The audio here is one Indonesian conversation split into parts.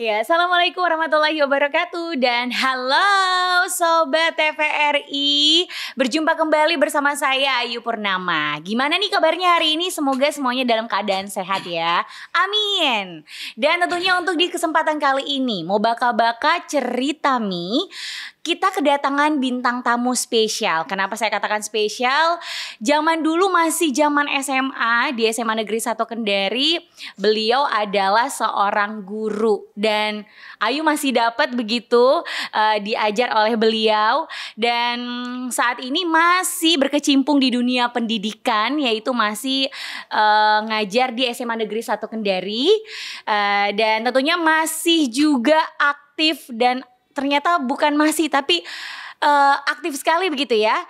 Ya, Assalamualaikum warahmatullahi wabarakatuh. Dan halo Sobat TVRI, berjumpa kembali bersama saya Ayu Purnama. Gimana nih kabarnya hari ini? Semoga semuanya dalam keadaan sehat ya. Amin. Dan tentunya untuk di kesempatan kali ini mau baka-baka cerita mie, kita kedatangan bintang tamu spesial. Kenapa saya katakan spesial? Zaman dulu masih zaman SMA, di SMA Negeri 1 Kendari, beliau adalah seorang guru. Dan Ayu masih dapat begitu diajar oleh beliau. Dan saat ini masih berkecimpung di dunia pendidikan, yaitu masih ngajar di SMA Negeri 1 Kendari. Dan tentunya masih juga aktif dan ternyata bukan masih tapi aktif sekali begitu ya,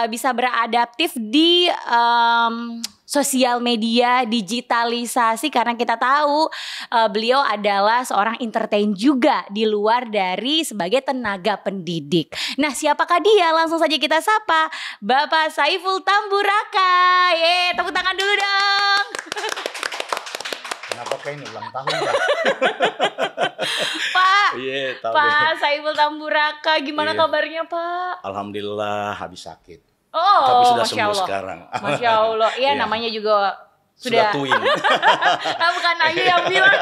bisa beradaptif di sosial media, digitalisasi, karena kita tahu beliau adalah seorang entertain juga di luar dari sebagai tenaga pendidik. Nah, siapakah dia? Langsung saja kita sapa Bapak Saiful Tamburaka. Tepuk tangan dulu dong. Kenapa kayak ini ulang tahun ya? Pak, Tahu Pak deh. Saiful Tamburaka, gimana kabarnya Pak? Alhamdulillah habis sakit. Oh, Tapi sudah Masya sembuh Allah. sekarang. Masya Allah, iya Iya. namanya juga Sudah sudah. twin. Bukan Ayu yang bilang.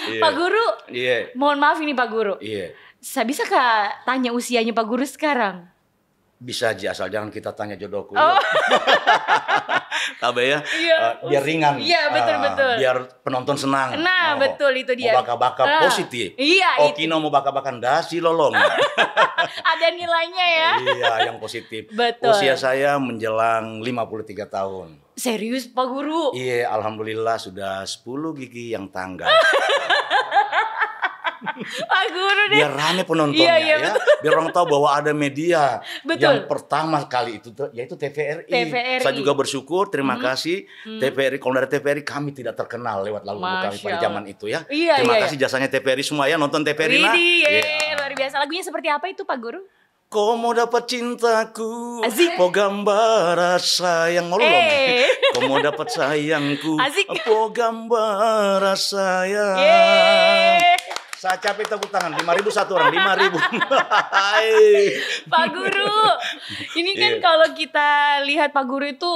Iya. Pak Guru, Iya. mohon maaf ini Pak Guru. Iya. Saya bisa kah tanya usianya Pak Guru sekarang? Bisa aja, asal jangan kita tanya jodohku. Oh. Tabe ya. Iya. Biar ringan. Iya, betul-betul. Biar penonton senang. Nah, betul itu dia. Mau baka-baka positif. Iya, itu. Okino mau baka-baka dasi lolong. Ada nilainya ya. Iya, yang positif. Betul. Usia saya menjelang 53 tahun. Serius Pak Guru? Iya, alhamdulillah sudah 10 gigi yang tanggal. Pak Guru deh. Biar rame penontonnya Iya, ya. Biar orang tahu bahwa ada media. Betul. Yang pertama kali itu yaitu TVRI. TVRI. Saya juga bersyukur, terima kasih TVRI. Kalau dari TVRI kami tidak terkenal lewat lagu kami pada zaman itu ya. Iya, terima iya, kasih jasanya TVRI semua ya, nonton TVRI nah. Widih, luar biasa. Lagunya seperti apa itu Pak Guru? Kau mau dapat cintaku, Asik. po gambar sayang mau Kau mau dapat sayangku, Asik. po gambar sayang. Yeay. Saya capek tepuk tangan, 5.000 satu orang, 5.000. Pak Guru, ini kan Iya. kalau kita lihat Pak Guru itu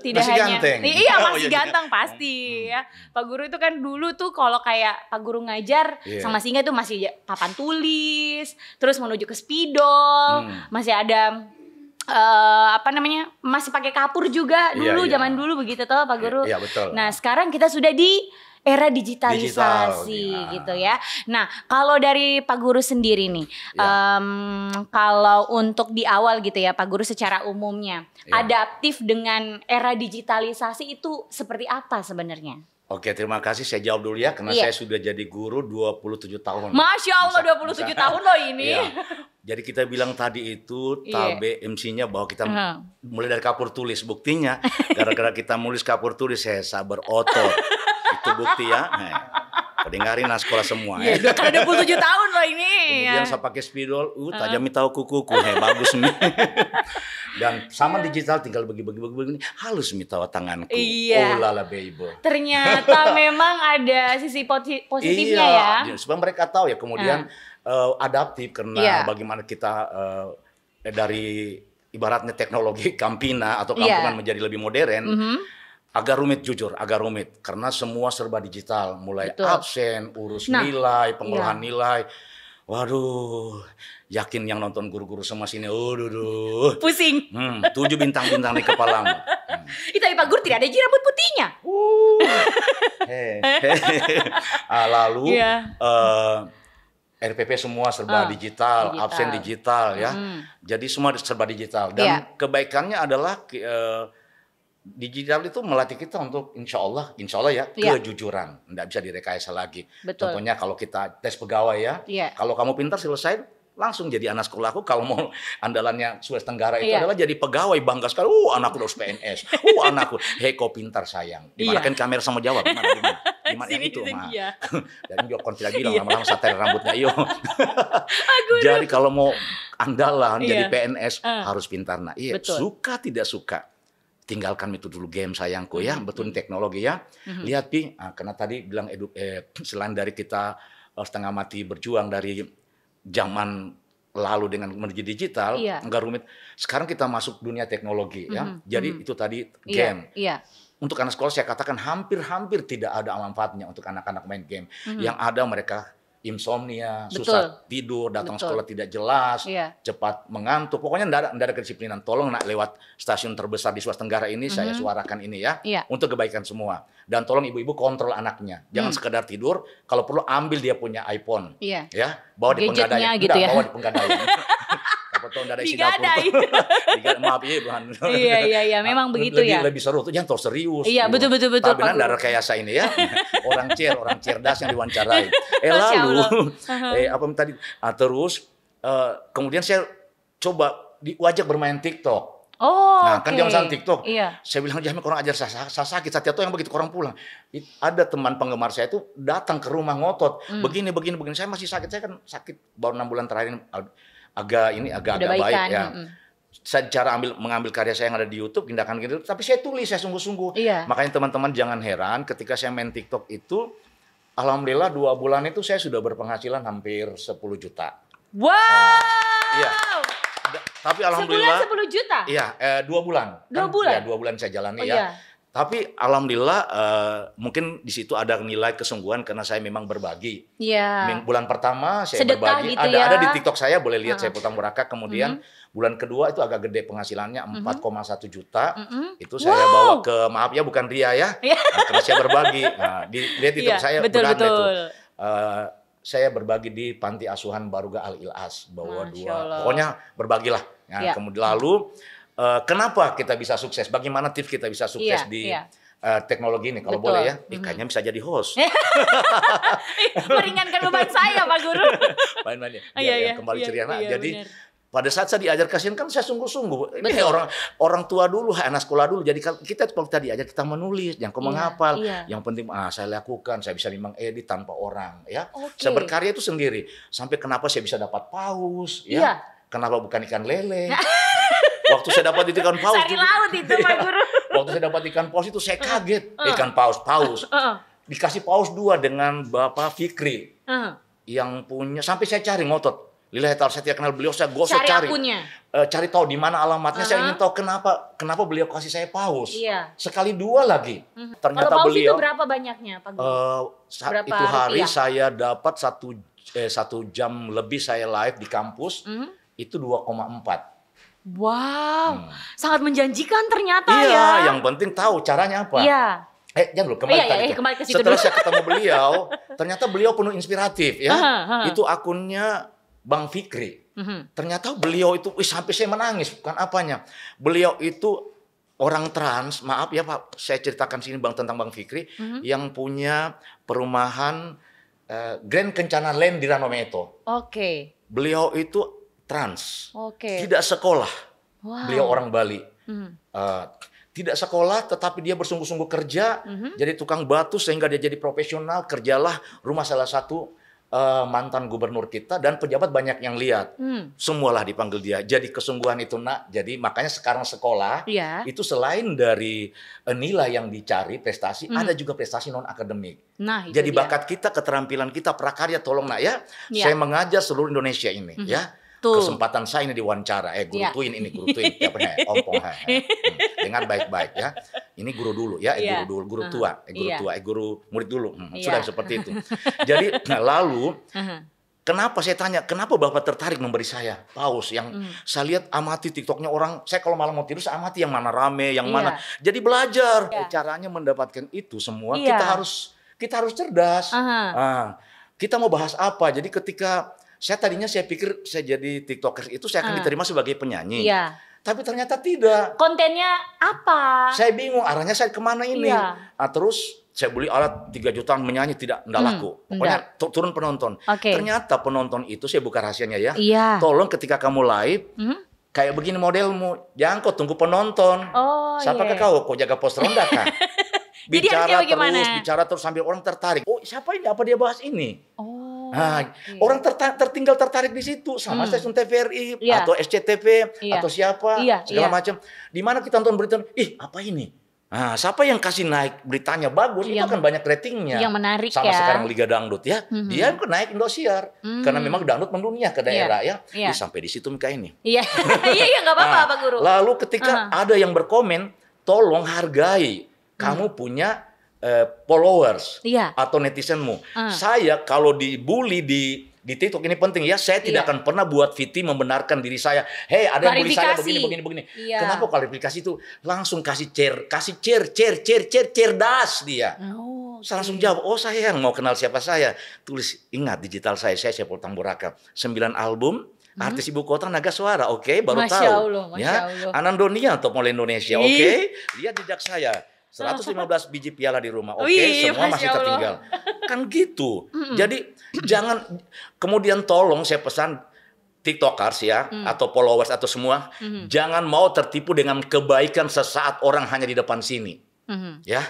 tidak Masih hanya ganteng. iya Oh, masih iya, ganteng pasti ya. Pak Guru itu kan dulu tuh kalau kayak Pak Guru ngajar Iya. sama Singa tuh masih papan tulis, terus menuju ke spidol, masih ada apa namanya, masih pakai kapur juga Iya, dulu iya. zaman dulu begitu toh Pak Guru. Iya, betul. Nah sekarang kita sudah di era digitalisasi Digital, gitu ya. Nah kalau dari Pak Guru sendiri nih, Ya. kalau untuk di awal gitu ya Pak Guru secara umumnya, Ya. adaptif dengan era digitalisasi itu seperti apa sebenarnya? Oke, terima kasih. Saya jawab dulu ya, karena Iya. saya sudah jadi guru 27 tahun. Masya Allah 27 tahun loh ini. Iya. Jadi kita bilang tadi itu, Iya. tabe MC-nya bahwa kita Mhm. mulai dari kapur tulis. Buktinya, gara-gara kita nulis kapur tulis, saya sabar otot. Itu bukti ya. Dengarin lah sekolah semua. Iya, udah kan 27 tahun loh ini. Kemudian saya pakai spidol, tajami tahu kukuku, bagus nih. Dan sama digital tinggal begini, halus mi tahu tanganku. Iya. Oh lala baby. Ternyata memang ada sisi positifnya ya. Iya, supaya mereka tahu ya kemudian adaptif karena Iya. bagaimana kita dari ibaratnya teknologi Campina atau Iya. kampungan menjadi lebih modern. Agak rumit jujur, agak rumit karena semua serba digital, mulai Betul. absen, urus Nah, nilai, pengolahan iya. nilai. Waduh, yakin yang nonton guru-guru semua sini, duh. Pusing. 7 bintang-bintang di kepalamu. Tapi Pak Guru tidak ada rambut putihnya. Lalu Iya. RPP semua serba digital, digital. absen digital ya. Jadi semua serba digital. Dan Iya. kebaikannya adalah digital itu melatih kita untuk insya Allah ya Iya. kejujuran, tidak bisa direkayasa lagi. Betul. Contohnya kalau kita tes pegawai ya, Iya. kalau kamu pintar selesai langsung jadi anak sekolahku. Kalau mau andalannya Sulawesi Tenggara itu Iya. adalah jadi pegawai, bangga sekali. Anakku udah PNS. Anakku, hei kau pintar sayang. Dimana Iya. kan kamera sama jawab? Gimana yang Sini, itu sini, mah? iya. Dan juga kon tidak bilang lama-lama satir rambutnya iyo. Jadi kalau mau andalan Iya. jadi PNS harus pintar. Nah, iya, Betul. suka tidak suka tinggalkan itu dulu game sayangku ya, betul teknologi ya. Lihat Pi, karena tadi bilang selain dari kita setengah mati berjuang dari zaman lalu dengan menuju digital, enggak rumit. Sekarang kita masuk dunia teknologi ya. Jadi itu tadi game. Untuk anak sekolah saya katakan hampir tidak ada manfaatnya untuk anak-anak main game. Yang ada mereka insomnia, susah tidur, datang sekolah tidak jelas, cepat mengantuk. Pokoknya enggak ada kedisiplinan. Tolong nak lewat stasiun terbesar di Sulawesi Tenggara ini saya suarakan ini ya, untuk kebaikan semua. Dan tolong ibu-ibu kontrol anaknya. Jangan sekedar tidur, kalau perlu ambil dia punya iPhone. Ya, bawa di penggadaian. Gitu ya. Bawa di penggadaian. Betul, enggak ada isi dapur. Maaf ya, Tuhan. Iya, memang begitu ya. Lebih seru tuh, jangan terlalu serius. Iya, betul. Tapi benar kayak saya ini ya. Orang cerdas yang diwawancarai. Lalu apa tadi? Terus kemudian saya coba diajak bermain TikTok. Nah, kan dia masalah TikTok. Saya bilang, jangan orang ajar saya sakit. Saya tahu yang begitu orang pulang. Ada teman penggemar saya itu datang ke rumah ngotot. Begini. Saya masih sakit. Saya kan sakit baru 6 bulan terakhir ini. Agak baik ya. Saya cara mengambil karya saya yang ada di YouTube, tindakan gitu, tapi saya tulis, saya sungguh-sungguh. Makanya teman-teman jangan heran ketika saya main TikTok itu, alhamdulillah 2 bulan itu saya sudah berpenghasilan hampir 10 juta. Wow. Iya. Tapi alhamdulillah. Sebulan 10 juta? Iya, 2 bulan. 2 bulan? Ya, 2 bulan saya jalani ya. Tapi alhamdulillah mungkin di situ ada nilai kesungguhan karena saya memang berbagi. Bulan pertama saya sedekah berbagi, gitu ada di TikTok saya, boleh lihat saya Putang Buraka. Kemudian bulan kedua itu agak gede penghasilannya 4,1 juta. Itu saya bawa ke, maaf ya bukan ria ya, karena saya berbagi. Nah, lihat TikTok saya beranda itu. Saya berbagi di Panti Asuhan Baruga Al Ilas, bawa 2. Pokoknya berbagilah. Nah, kemudian lalu kenapa kita bisa sukses? Bagaimana tips kita bisa sukses di teknologi ini? Kalau boleh ya, kayaknya bisa jadi host. Meringankan beban saya, Pak Guru. Main-main kembali ceria. Jadi pada saat saya diajar kasihan kan saya sungguh-sungguh. Ini orang tua dulu, anak sekolah dulu. Jadi kita kalau kita diajar kita menulis, jangan menghafal. Yang penting saya lakukan, saya bisa memang edit tanpa orang. Ya, saya berkarya itu sendiri. Sampai kenapa saya bisa dapat paus? Ya, kenapa bukan ikan lele? Waktu saya dapat ikan paus Sari laut itu, Pak Guru. Waktu saya dapat ikan paus itu saya kaget. Ikan paus. Dikasih paus 2 dengan Bapak Fikri. Yang punya, sampai saya cari ngotot. Lillahi ta'ala, saya tidak kenal beliau, saya gosok cari. Cari tahu di mana alamatnya, saya ingin tahu kenapa beliau kasih saya paus. Sekali 2 lagi. Ternyata kalau paus beliau itu berapa banyaknya, Pak Guru? Itu hari saya dapat 1 jam lebih saya live di kampus. Itu 2,4. Wow, sangat menjanjikan ternyata ya. Iya, yang penting tahu caranya apa. Jangan dulu kembali ke situ. Setelah saya ketemu beliau, ternyata beliau penuh inspiratif ya. Itu akunnya Bang Fikri. Ternyata beliau itu sampai saya menangis, bukan apanya. Beliau itu orang trans, maaf ya Pak, saya ceritakan sini tentang Bang Fikri yang punya perumahan Grand Kencana Land di Ranometo. Beliau itu trans, tidak sekolah. Beliau orang Bali, tidak sekolah, tetapi dia bersungguh-sungguh kerja, jadi tukang batu sehingga dia jadi profesional. Kerjalah rumah salah satu mantan gubernur kita dan pejabat banyak yang lihat, semualah dipanggil dia. Jadi kesungguhan itu nak. Jadi makanya sekarang sekolah itu selain dari nilai yang dicari prestasi, ada juga prestasi non akademik. Jadi bakat kita, keterampilan kita, prakarya, tolong nak ya. Saya mengajar seluruh Indonesia ini ya. Kesempatan saya ini diwawancara, guru tuin ini, guru tuin, ompong, dengan baik-baik ya. Ini guru dulu ya, guru tua, guru murid dulu, sudah seperti itu. Jadi lalu, kenapa saya tanya, kenapa Bapak tertarik memberi saya paus yang saya lihat amati TikToknya orang, saya kalau malam mau tidur saya amati yang mana rame, yang mana. Jadi belajar caranya mendapatkan itu semua. Kita harus cerdas. Kita mau bahas apa? Jadi ketika saya pikir saya jadi TikToker itu saya akan diterima sebagai penyanyi. Tapi ternyata tidak. Kontennya apa? Saya bingung arahnya saya kemana ini. Terus saya beli alat 3 jutaan menyanyi tidak laku. Pokoknya turun penonton. Ternyata penonton itu saya buka rahasianya ya. Tolong ketika kamu live, kayak begini modelmu, jangan kau tunggu penonton. Siapakah kau jaga pos ronda kan? Bicara terus sambil orang tertarik. Oh siapa ini? Apa dia bahas ini? Orang tertinggal tertarik di situ sama stasiun TVRI atau SCTV atau siapa segala macam. Di mana kita nonton berita, apa ini? Nah, siapa yang kasih naik beritanya bagus, itu akan banyak ratingnya. Yang menarik sama sekarang Liga Dangdut ya. Dia kan naik Indosiar. Karena memang dangdut mendunia ke daerah ya. Sampai di situ Mika ini. Iya, nggak apa-apa Pak Guru. Lalu ketika ada yang berkomen, tolong hargai kamu punya followers atau netizenmu. Saya kalau dibully di TikTok ini penting ya, saya tidak akan pernah buat VT membenarkan diri saya. Hei, ada yang bully saya begini. Kenapa klarifikasi itu? Langsung kasih cerdas dia. Saya langsung jawab, saya yang mau kenal siapa saya. Tulis, ingat digital saya Saiful Tamboraka. 9 album, artis ibu kota Naga Suara, baru Masya tahu. Allah, Masya Allah. Anandonia untuk mulai Indonesia, lihat jejak saya. 115 biji piala di rumah, semua masih tertinggal. Kan gitu. Jadi jangan, kemudian tolong saya pesan TikTokers ya, atau followers atau semua, jangan mau tertipu dengan kebaikan sesaat orang hanya di depan sini. Ya,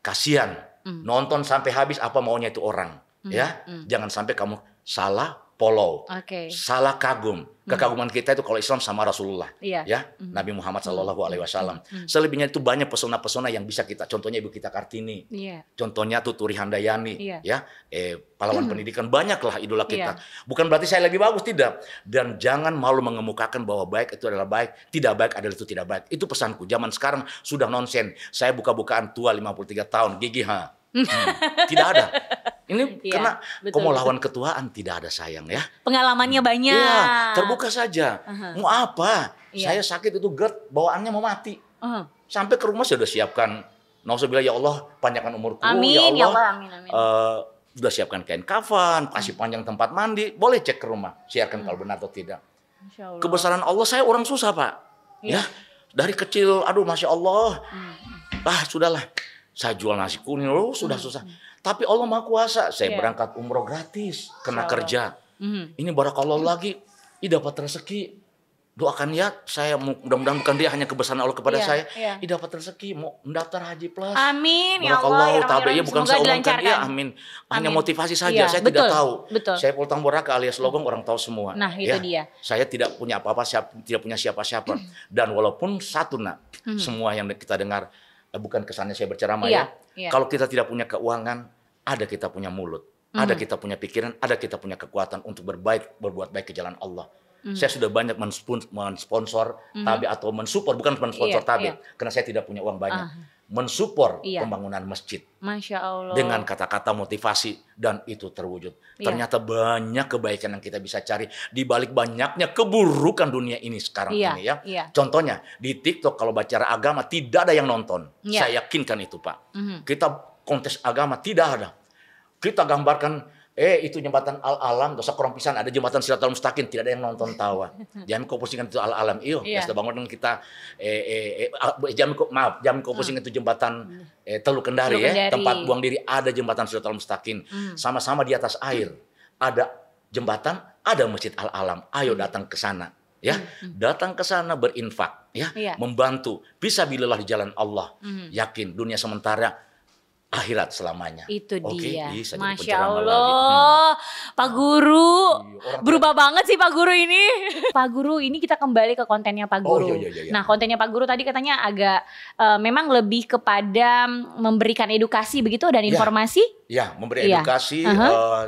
kasihan. Nonton sampai habis apa maunya itu orang. Ya, jangan sampai kamu salah follow, salah kagum. Kekaguman kita itu kalau Islam sama Rasulullah, ya Nabi Muhammad SAW. Selebihnya itu banyak pesona-pesona yang bisa kita. Contohnya Ibu Kita Kartini, contohnya Tuturi Handayani, ya pahlawan pendidikan, banyaklah idola kita. Bukan berarti saya lebih bagus, tidak. Dan jangan malu mengemukakan bahwa baik itu adalah baik, tidak baik adalah itu tidak baik. Itu pesanku. Zaman sekarang sudah nonsen. Saya buka-bukaan tua 53 tahun, gigi tidak ada. Ini karena kamu lawan ketuaan, tidak ada sayang ya. Pengalamannya banyak. Terbuka saja. Mau apa? Saya sakit itu GERD, bawaannya mau mati. Sampai ke rumah saya sudah siapkan. Nauzubillah, ya Allah panjangkan umurku. Amin, ya Allah. Amin. Sudah siapkan kain kafan, kasih panjang tempat mandi. Boleh cek ke rumah, siarkan kalau benar atau tidak. Kebesaran Allah, saya orang susah Pak. Ya, dari kecil, aduh Masya Allah. Sudahlah. Saya jual nasi kuning, sudah susah. Tapi Allah Maha Kuasa. Saya berangkat umroh gratis, kena kerja. Ini barakallah lagi, dapat rezeki. Doakan ya, saya mudah-mudahan bukan dia hanya kebesaran Allah kepada saya. Dapat rezeki, mau mendaftar Haji Plus. Amin ya Allah. Tabi'iyah bukan saya umumkan ya, amin. Hanya motivasi saja, saya tidak tahu. Saya Saiful Tamboraka alias Logong, orang tahu semua. Nah itu dia. Saya tidak punya apa-apa, tidak punya siapa-siapa. Dan walaupun satu semua yang kita dengar, bukan kesannya saya berceramah ya. Kalau kita tidak punya keuangan, ada kita punya mulut, ada kita punya pikiran, ada kita punya kekuatan untuk berbuat baik ke jalan Allah. Saya sudah banyak mensponsor tabi atau mensupport, bukan mensponsor tabi, karena saya tidak punya uang banyak. Mensupport pembangunan masjid. Masya Allah. Dengan kata-kata motivasi, dan itu terwujud. Ternyata banyak kebaikan yang kita bisa cari di balik banyaknya keburukan dunia ini sekarang ini ya. Contohnya di TikTok kalau bicara agama tidak ada yang nonton. Saya yakinkan itu Pak. Kita kontes agama tidak ada. Kita gambarkan itu jembatan Al-Alam, dosa kurang pisan, ada jembatan Siratal Mustaqim, tidak ada yang nonton tawa. Jangan kau pusingkan itu Al-Alam. Ya sudah bangun kita jangan kau pusingkan itu jembatan Teluk Kendari ya, tempat buang diri, ada jembatan Siratal Mustaqim. Sama-sama di atas air. Ada jembatan, ada Masjid Al-Alam. Ayo datang ke sana. Ya, datang ke sana berinfak ya, membantu fisabilillah di jalan Allah. Yakin dunia sementara, akhirat selamanya. Itu dia. Masya Allah. Pak Guru. Berubah banget sih Pak Guru ini. Pak Guru ini kita kembali ke kontennya Pak Guru. Nah kontennya Pak Guru tadi katanya agak memang lebih kepada memberikan edukasi begitu dan informasi. Ya, memberi edukasi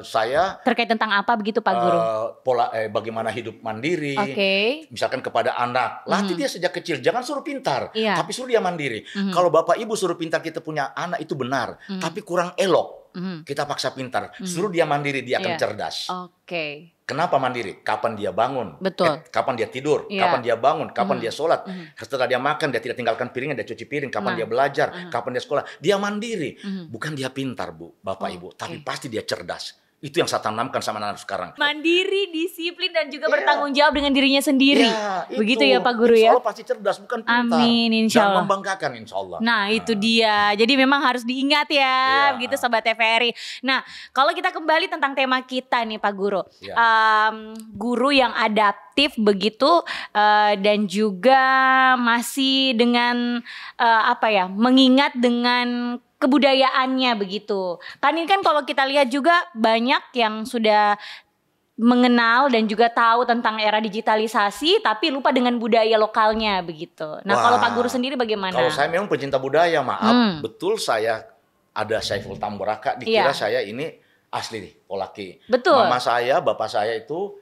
saya. Terkait tentang apa begitu Pak Guru? Pola bagaimana hidup mandiri. Misalkan kepada anak. Latih dia sejak kecil. Jangan suruh pintar. Tapi suruh dia mandiri. Kalau Bapak Ibu suruh pintar kita punya anak itu benar. Tapi kurang elok. Kita paksa pintar. Suruh dia mandiri, dia akan cerdas. Kenapa mandiri? Kapan dia bangun, kapan dia tidur, kapan dia bangun, kapan dia sholat. Setelah dia makan, dia tidak tinggalkan piringnya, dia cuci piring. Kapan dia belajar, kapan dia sekolah. Dia mandiri. Bukan dia pintar Bu, Bapak Ibu. Tapi pasti dia cerdas. Itu yang saya tanamkan sama anak sekarang. Mandiri, disiplin, dan juga bertanggung jawab dengan dirinya sendiri. Begitu ya Pak Guru ya? Insya Allah pasti cerdas, bukan pintar. Amin, insya Allah. Dan membanggakan insya Allah. Nah itu dia. Jadi memang harus diingat ya. Begitu Sobat TVRI. Nah kalau kita kembali tentang tema kita nih Pak Guru. Guru yang adaptif begitu. Dan juga masih dengan mengingat dengan kebudayaannya begitu. Kan ini kan kalau kita lihat juga banyak yang sudah mengenal dan juga tahu tentang era digitalisasi tapi lupa dengan budaya lokalnya begitu. Nah, kalau Pak Guru sendiri bagaimana? Kalau saya memang pecinta budaya, maaf. Betul saya ada Saiful Tamburaka, dikira saya ini asli nih, Polaki. Betul. Mama saya, bapak saya itu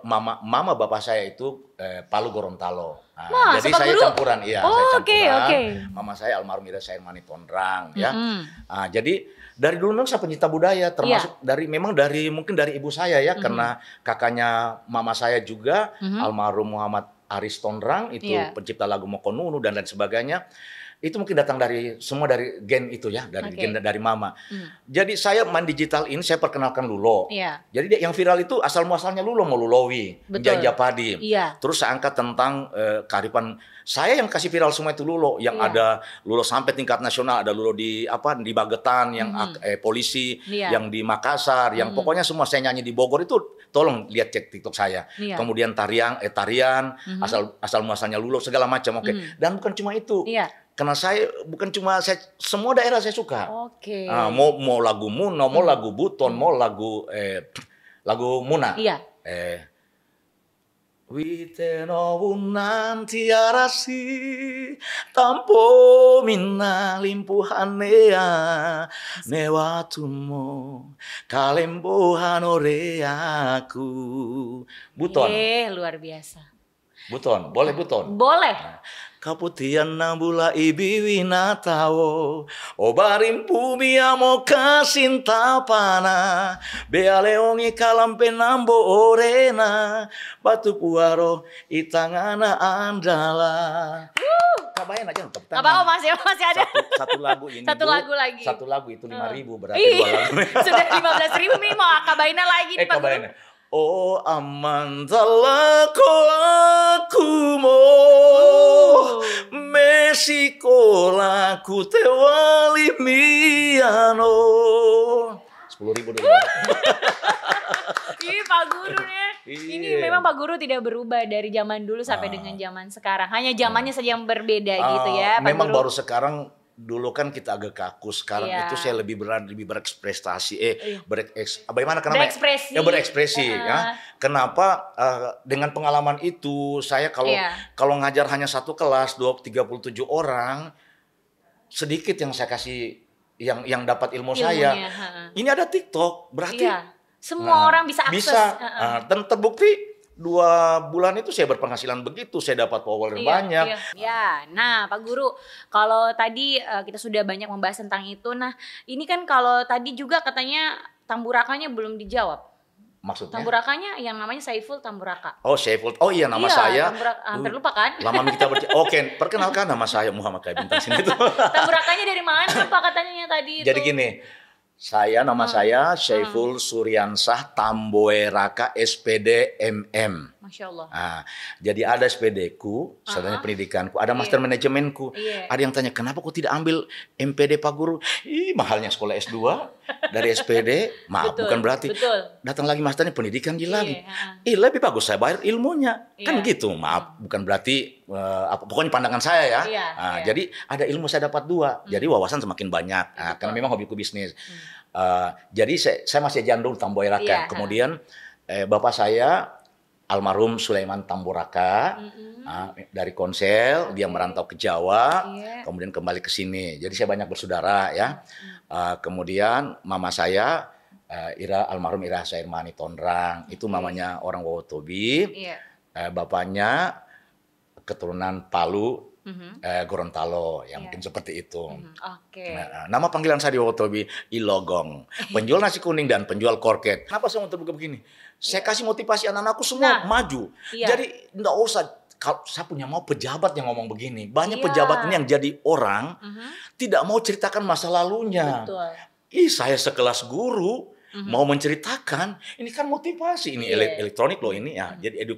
mama bapak saya itu Palu Gorontalo. Nah, jadi saya campuran, iya, saya campuran. Mama saya almarhum Ira Sairmani Tondrang, ya. Nah, jadi dari dulu memang saya pencinta budaya, termasuk mungkin dari ibu saya ya, karena kakaknya mama saya juga almarhum Muhammad Aris Tondrang itu pencipta lagu Mokonunu dan lain sebagainya. Itu mungkin datang dari gen itu ya, gen dari mama. Jadi saya main digital ini saya perkenalkan Lulo. Jadi yang viral itu asal muasalnya Lulo mau Lulowi, Janja Padi. Terus saya angkat tentang kearifan. Saya yang kasih viral semua itu Lulo, yang ada Lulo sampai tingkat nasional, ada Lulo di Magetan, yang polisi, yang di Makassar, yang pokoknya semua saya nyanyi di Bogor itu tolong lihat cek TikTok saya. Kemudian tarian, asal muasalnya Lulo segala macam. Dan bukan cuma itu. Karena saya semua daerah saya suka. Mau lagu Muno, mau lagu Buton, mau lagu Muna. Witeno nanti arasi tampo minna limpuhanea newatumo kalembohan oreaku. Buton. Luar biasa. Buton, boleh Buton? Boleh. Kaputian nambula ibiwi natawo obarim pumia mo kasintapana bealeongi kalampe nambo orena batu puaro itangana andala. Kabayan aja untuk apa masih ada satu lagu ini. Lagu lagi. Satu lagu itu 5.000 berarti 2 lagu. Sudah 15.000 nih mau kabainnya lagi nih Pak Guru. Oh aman talaku aku mo Mexico laku tewali miano 10.000 dulu. Ini Pak Guru nih. Ini memang Pak Guru tidak berubah dari zaman dulu sampai dengan zaman sekarang. Hanya zamannya saja yang berbeda gitu ya Pak memang Guru. Baru sekarang. Dulu kan kita agak kaku, sekarang itu saya lebih berekspresi. Bagaimana kenapa? Berekspresi. Ya. Kenapa? Dengan pengalaman itu, saya kalau ngajar hanya satu kelas, 37 orang, sedikit yang saya kasih, yang dapat ilmu saya. Ini ada TikTok, berarti semua orang bisa akses. Dan terbukti 2 bulan itu saya berpenghasilan begitu, saya dapat follower banyak. Nah Pak Guru, kalau tadi kita sudah banyak membahas tentang itu. Nah ini kan kalau tadi juga katanya Tamburakanya belum dijawab. Maksudnya? Tamburakanya yang namanya Saiful Tamburaka. Oh Saiful, oh iya nama saya. Hampir lupa kan? Lama kita Oke, perkenalkan nama saya Muhammad Kai Bintang sini itu. Tamburakanya dari mana Pak katanya tadi itu? Jadi gini. Nama saya Saiful Suryansah Tamboeraka SPD MM. Masya Allah. Jadi ada SPD-ku, sarjana pendidikanku, ada master manajemenku. Ada yang tanya, kenapa kok tidak ambil MPD Pak Guru? Mahalnya sekolah S2 dari SPD. Maaf, bukan berarti. Datang lagi masternya pendidikan lagi. Lebih bagus saya bayar ilmunya. Kan gitu, maaf. Bukan berarti, pokoknya pandangan saya ya. Jadi ada ilmu saya dapat 2. Jadi wawasan semakin banyak. Karena memang hobiku bisnis. Jadi saya masih jandul Tamboeraka. Kemudian bapak saya almarhum Sulaiman Tamburaka dari Konsel, dia merantau ke Jawa, kemudian kembali ke sini. Jadi saya banyak bersaudara ya. Kemudian mama saya almarhum Ira Sairmani Tondrang, itu mamanya orang Wowotobi. Bapaknya keturunan Palu Gorontalo, yang mungkin seperti itu. Nama panggilan saya di Wowotobi Ilogong, penjual nasi kuning dan penjual korket. Kenapa saya mau terbuka begini? Saya kasih motivasi anak-anakku semua maju. Jadi enggak usah, kalau saya punya mau pejabat yang ngomong begini. Banyak pejabat ini yang jadi orang tidak mau ceritakan masa lalunya. Saya sekelas guru mau menceritakan, ini kan motivasi, ini elektronik loh ini ya. Jadi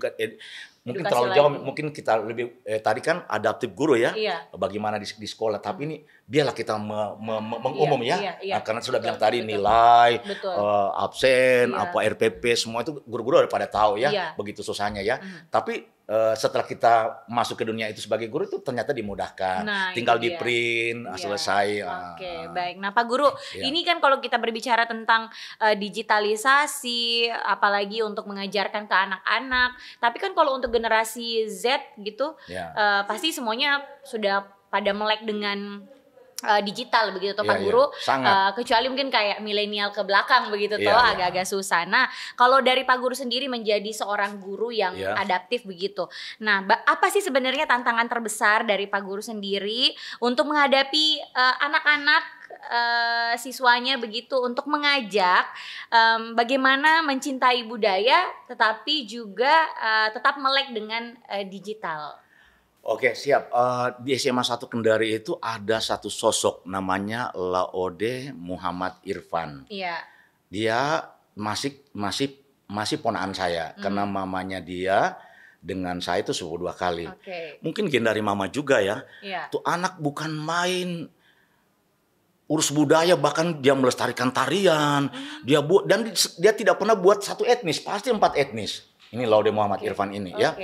mungkin terlalu jauh, mungkin kita lebih tadi kan adaptif guru ya, bagaimana di sekolah. Tapi ini biarlah kita mengumum karena sudah bilang tadi nilai, absen, RPP semua itu guru-guru udah pada tahu ya, begitu susahnya ya. Tapi setelah kita masuk ke dunia itu sebagai guru itu ternyata dimudahkan, tinggal di print, selesai. Oke, baik. Nah Pak Guru, ini kan kalau kita berbicara tentang digitalisasi, apalagi untuk mengajarkan ke anak-anak, tapi kan kalau untuk generasi Z gitu, pasti semuanya sudah pada melek dengan digital begitu toh Pak Guru, kecuali mungkin kayak milenial ke belakang begitu toh agak-agak susah. Nah kalau dari Pak Guru sendiri menjadi seorang guru yang adaptif begitu, nah apa sih sebenarnya tantangan terbesar dari Pak Guru sendiri untuk menghadapi anak-anak siswanya begitu, untuk mengajak bagaimana mencintai budaya tetapi juga tetap melek dengan digital? Oke, siap. Di SMA 1 Kendari itu ada satu sosok namanya Laode Muhammad Irfan. Iya. Dia masih ponakan saya karena mamanya dia dengan saya itu suhu 2 kali. Mungkin gen dari mama juga ya. Tuh anak bukan main urus budaya, bahkan dia melestarikan tarian. Dia tidak pernah buat satu etnis, pasti 4 etnis. Ini Laode Muhammad Irfan ini ya.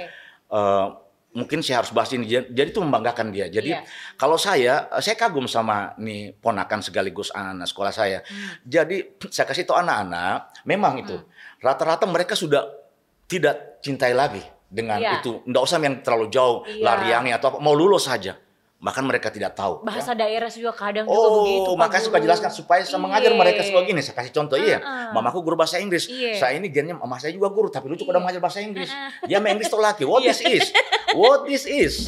Mungkin saya harus bahas ini, jadi itu membanggakan dia. Jadi kalau saya kagum sama nih ponakan sekaligus anak-anak sekolah saya. Jadi saya kasih tahu anak-anak, memang itu rata-rata mereka sudah tidak cintai lagi dengan itu. Nggak usah yang terlalu jauh, lariangnya atau apa, mau lulus saja. Bahkan mereka tidak tahu. Bahasa daerah juga kadang juga begitu. Makanya suka jelaskan supaya saya mengajar mereka seperti gini. Saya kasih contoh, mamaku guru bahasa Inggris. Saya ini gennya, mama saya juga guru, tapi lucu pada mengajar bahasa Inggris. Dia main Inggris tuh laki. What this is? What this is?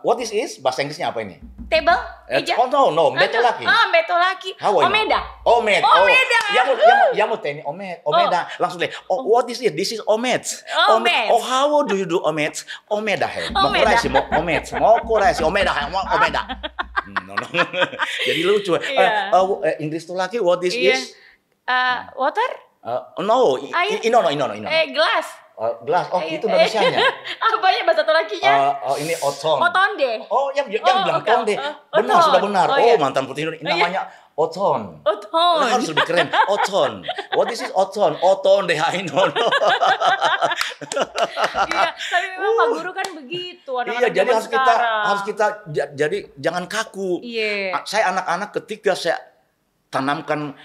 What this is? Bahasa Inggrisnya apa ini? Table? Meja? No, beto laki. Beto laki. Omeda. Omeda. Yamu teni omeda. Langsung deh. What this is? This is omed. Omed. How do you do omed? Omeda he. Mau kurasi mau omed. Mau kurasi omeda he. Omeda. No. Jadi lucu. Inggris tuh laki. What this is? Water? No. Ino. Gelas. Gelas. Itu Indonesianya. Apanya bahasa Turakinya? Ini oton. Otonde. Yang bilang tonde. Benar, sudah benar. Mantan putri Indonesia. Ini namanya oton. Oton. Harus lebih keren. Oton. What this is oton? Oton deh, I know. Iya, tapi memang Pak Guru kan begitu. Jadi harus kita jadi jangan kaku. Saya anak-anak ketika saya tanamkan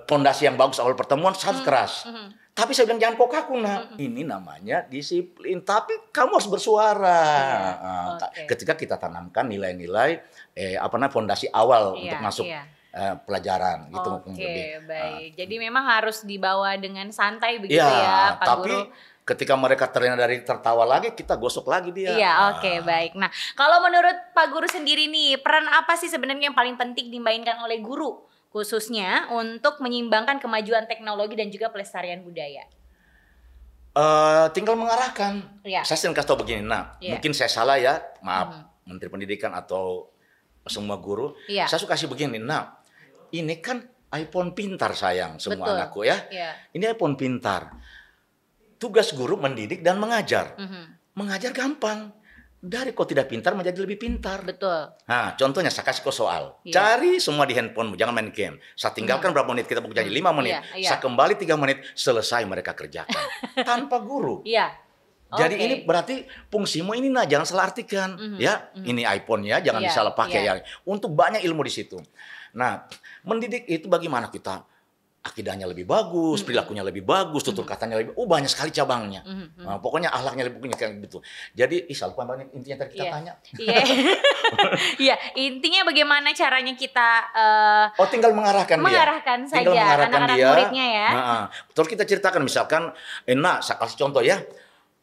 fondasi yang bagus awal pertemuan, saya harus keras. Tapi saya bilang jangan kok kaku, nak. Ini namanya disiplin. Tapi kamu harus bersuara. Ketika kita tanamkan nilai-nilai fondasi awal untuk masuk pelajaran gitu. Baik. Jadi memang harus dibawa dengan santai begitu ya, Pak tapi Guru. Ketika mereka tertawa lagi, kita gosok lagi dia. Baik. Nah, kalau menurut Pak Guru sendiri nih, peran apa sih sebenarnya yang paling penting dimainkan oleh guru? Khususnya untuk menyeimbangkan kemajuan teknologi dan juga pelestarian budaya. Tinggal mengarahkan. Saya sering kasih tahu begini, mungkin saya salah ya, maaf Menteri Pendidikan atau semua guru. Saya suka kasih begini, ini kan iPhone pintar sayang semua anakku ya. Ini iPhone pintar. Tugas guru mendidik dan mengajar. Mengajar gampang. Dari kau tidak pintar menjadi lebih pintar. Betul. Nah, contohnya saya kasih kau soal. Cari semua di handphonemu, jangan main game. Saya tinggalkan berapa menit, kita buku janji 5 menit. Saya kembali 3 menit, selesai mereka kerjakan. Tanpa guru. Jadi ini berarti fungsimu ini jangan salah artikan. Ini iPhone ya, jangan disalah pakai ya. Untuk banyak ilmu di situ. Nah, mendidik itu bagaimana kita akidahnya lebih bagus, perilakunya lebih bagus, tutur katanya lebih, banyak sekali cabangnya. Pokoknya akhlaknya lebih punya kayak gitu. Jadi, lupa banget intinya tadi kita tanya. Intinya bagaimana caranya kita tinggal mengarahkan saja anak-anak muridnya ya. Terus kita ceritakan misalkan, saya kasih contoh ya.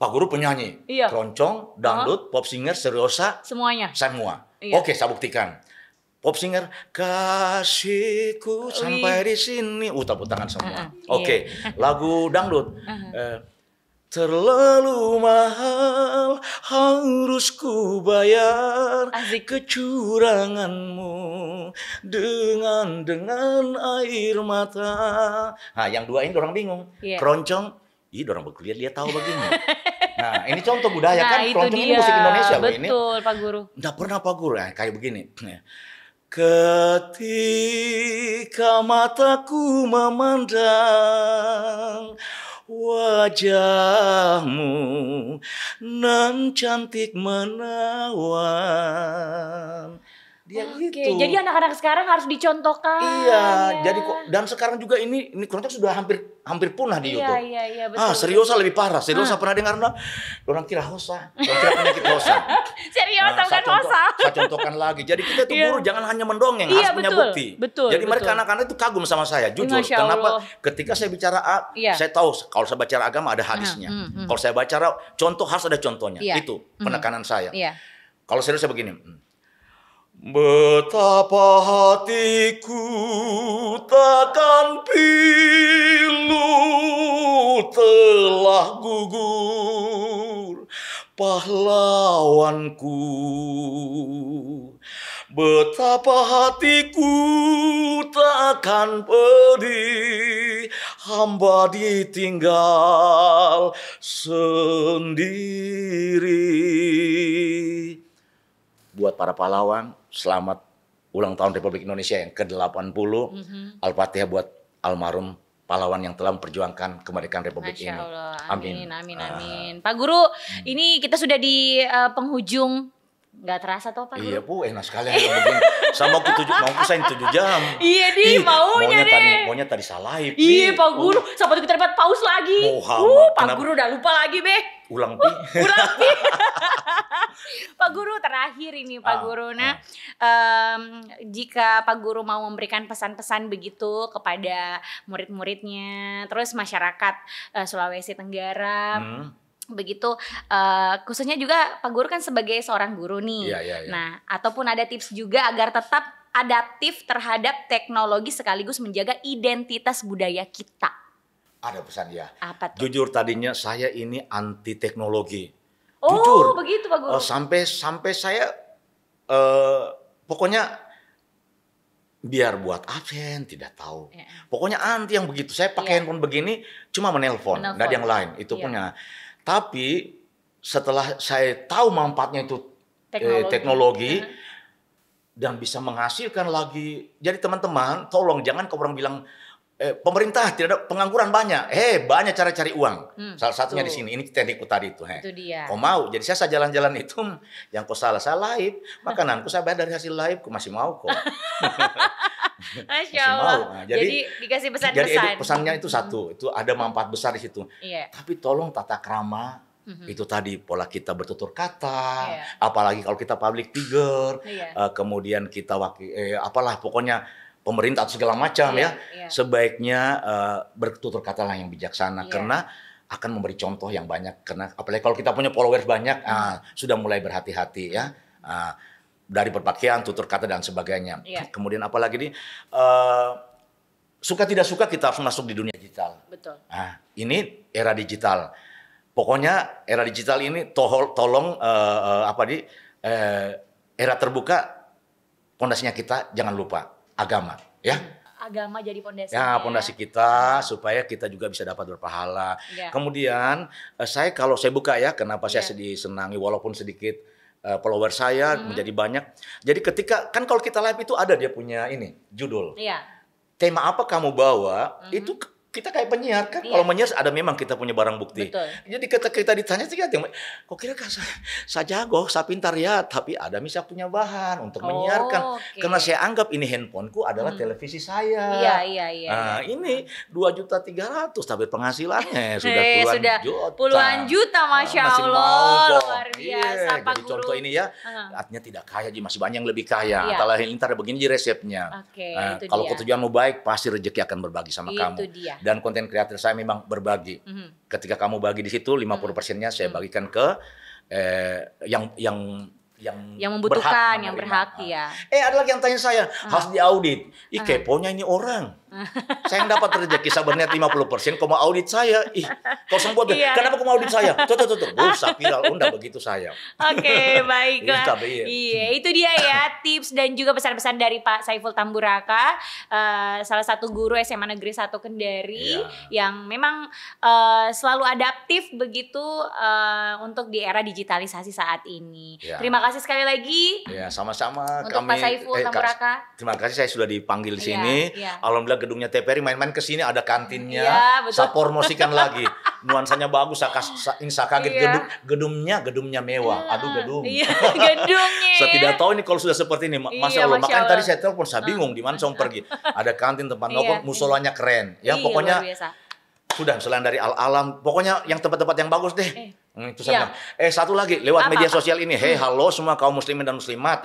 Pak Guru penyanyi, keroncong, dangdut, pop singer, seriosa, semuanya. Oke, saya buktikan. Pop singer, kasihku sampai di sini, tepuk tangan semua. Oke, lagu dangdut, terlalu mahal harus ku bayar kecuranganmu dengan air mata. Nah, yang dua ini orang bingung, keroncong, orang berkuliah dia tahu begini. Nah, ini contoh budaya kan, keroncong ini musik Indonesia loh ini. Betul, Pak Guru. Nggak pernah Pak Guru, kayak begini. Ketika mataku memandang wajahmu nan cantik menawan. Dia gitu. Jadi anak-anak sekarang harus dicontohkan. Iya, jadi dan sekarang juga ini konten sudah hampir punah di YouTube. Iya, betul. Seriosa lebih parah. Seriosa pernah dengar orang kira hosa. Orang kira penyakit hosa. Seriosa bukan hosa. Saya contohkan lagi. Jadi kita tuh guru jangan hanya mendongeng, harus punya bukti. Betul. Jadi mereka anak-anak itu kagum sama saya, jujur. Kenapa? Ketika saya bicara saya tahu kalau saya bicara agama ada hadisnya. Kalau saya bicara contoh harus ada contohnya. Itu penekanan saya. Kalau serius saya begini. Betapa hatiku takkan pilu telah gugur pahlawanku. Betapa hatiku takkan pedih hamba ditinggal sendiri. Buat para pahlawan, selamat ulang tahun Republik Indonesia yang ke-80. Al-Fatihah buat almarhum pahlawan yang telah memperjuangkan kemerdekaan Republik ini. Amin. Pak Guru, ini kita sudah di penghujung. Nggak terasa toh Pak Guru? Iya Bu, enak sekali begini. Sama aku mau kusain 7 jam. Iya maunya deh. Maunya tadi salahip. Iya Pak Guru, sampai kita dapat paus lagi. Pak Guru udah lupa lagi Ulang pi. Pak Guru terakhir ini Pak Guru. Nah, jika Pak Guru mau memberikan pesan-pesan begitu kepada murid-muridnya, terus masyarakat Sulawesi Tenggara. Begitu khususnya juga Pak Guru kan sebagai seorang guru nih. Iya. Nah, ataupun ada tips juga agar tetap adaptif terhadap teknologi sekaligus menjaga identitas budaya kita. Ada pesan ya. Apa tuh? Jujur tadinya saya ini anti teknologi. Jujur. Begitu Pak Guru. Sampai saya pokoknya biar buat absen tidak tahu. Pokoknya anti yang begitu. Saya pakai handphone begini cuma menelpon, nggak ada yang lain. Itu punya. Tapi setelah saya tahu manfaatnya itu teknologi dan bisa menghasilkan lagi. Jadi teman-teman, tolong jangan kau orang bilang pemerintah tidak ada pengangguran banyak. Banyak cara cari uang. Salah satunya di sini. Ini teknikku tadi itu. Itu dia. Kau mau? Jadi saya jalan-jalan itu yang kau salah. Saya live. Makananku saya bayar dari hasil live. Kau masih mau kok. Masya Allah. Nah, jadi dikasih pesan-pesan. Jadi pesannya itu satu. Itu ada manfaat besar di situ. Tapi tolong tata krama. Itu tadi pola kita bertutur kata. Apalagi kalau kita public figure. Kemudian kita apalah pokoknya pemerintah atau segala macam sebaiknya bertutur kata lah yang bijaksana karena akan memberi contoh yang banyak. Karena apalagi kalau kita punya followers banyak, sudah mulai berhati-hati ya dari berpakaian, tutur kata dan sebagainya. Kemudian apalagi suka tidak suka kita harus masuk di dunia digital. Betul. Ini era digital. Pokoknya era digital ini tolong era terbuka, pondasinya kita jangan lupa. Agama, ya. Agama jadi pondasi. Pondasi kita supaya kita juga bisa dapat berpahala. Kemudian kalau saya buka ya, kenapa saya disenangi walaupun sedikit follower saya menjadi banyak. Jadi ketika kan kalau kita live itu ada dia punya judul. Tema apa kamu bawa itu kita kayak penyiar kan. Kalau menyiar ada memang kita punya barang bukti. Betul. Jadi kita ditanya sih kok kira saya jago, saya pintar ya, tapi ada misalnya punya bahan untuk menyiarkan. Karena saya anggap ini handphoneku adalah televisi saya. Iya. Ini 2.300.000 tapi penghasilannya sudah puluhan juta. Masya Allah. Luar biasa Pak Jadi Guru. Contoh ini ya, artinya tidak kaya, masih banyak yang lebih kaya. Kalau ntar begini resepnya. Kalau tujuanmu baik, pasti rezeki akan berbagi sama kamu. Dia. Dan konten kreator saya memang berbagi. Ketika kamu bagi di situ 50%-nya saya bagikan ke yang membutuhkan, yang berhak ya. Ada lagi yang tanya saya, harus diaudit. Keponya ini orang. Saya yang dapat rezeki sabarnya 50%, kau mau audit saya. Kau sembuh. Kenapa kau mau audit saya? Tuh. Bursa viral, undang begitu saya. Oke, baiklah. Iya, itu dia ya tips dan juga pesan-pesan dari Pak Saiful Tamburaka, salah satu guru SMA Negeri 1 Kendari yang memang selalu adaptif begitu untuk di era digitalisasi saat ini. Terima kasih sekali lagi. Ya, sama-sama. Untuk Pak Saiful Tamburaka. Terima kasih saya sudah dipanggil di sini. Alhamdulillah gedungnya TVRI, main-main ke sini ada kantinnya. Saya promosikan lagi. Nuansanya bagus, saya kaget gedungnya mewah. Aduh gedung. Iya, gedungnya. Saya tidak tahu ini kalau sudah seperti ini. Masya Allah. Makanya tadi saya telepon, saya bingung di mana saya mau pergi. Ada kantin, tempat nongkrong, musolanya keren. Ya pokoknya sudah selain dari Al-Alam, pokoknya yang tempat-tempat yang bagus deh. Itu saya bilang. Satu lagi lewat media sosial ini. Halo semua kaum muslimin dan muslimat.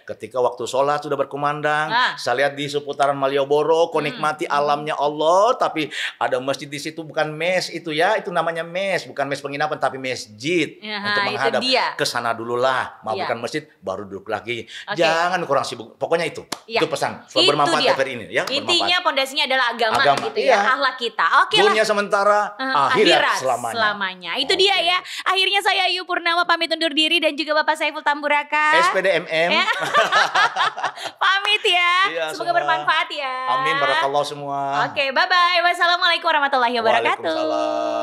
Ketika waktu sholat sudah berkumandang, saya lihat di seputaran Malioboro, kau nikmati alamnya Allah. Tapi ada masjid di situ, bukan mes itu ya, itu namanya mes, bukan mes penginapan tapi masjid. Untuk menghadap ke sana dululah, mabukan masjid, baru duduk lagi. Jangan kurang sibuk. Pokoknya itu pesan. Bermanfaat TVRI ini ya. Intinya pondasinya adalah agama gitu ya, akhlak kita. Oke lah. Dunia sementara, akhirat selamanya. Itu dia ya. Akhirnya saya Ayu Purnama pamit undur diri dan juga Bapak Saiful Tamburaka. SPDMM. Pamit ya. Semoga bermanfaat ya. Amin, barakallah semua. Oke, bye-bye. Wassalamualaikum warahmatullahi wabarakatuh. Waalaikumsalam.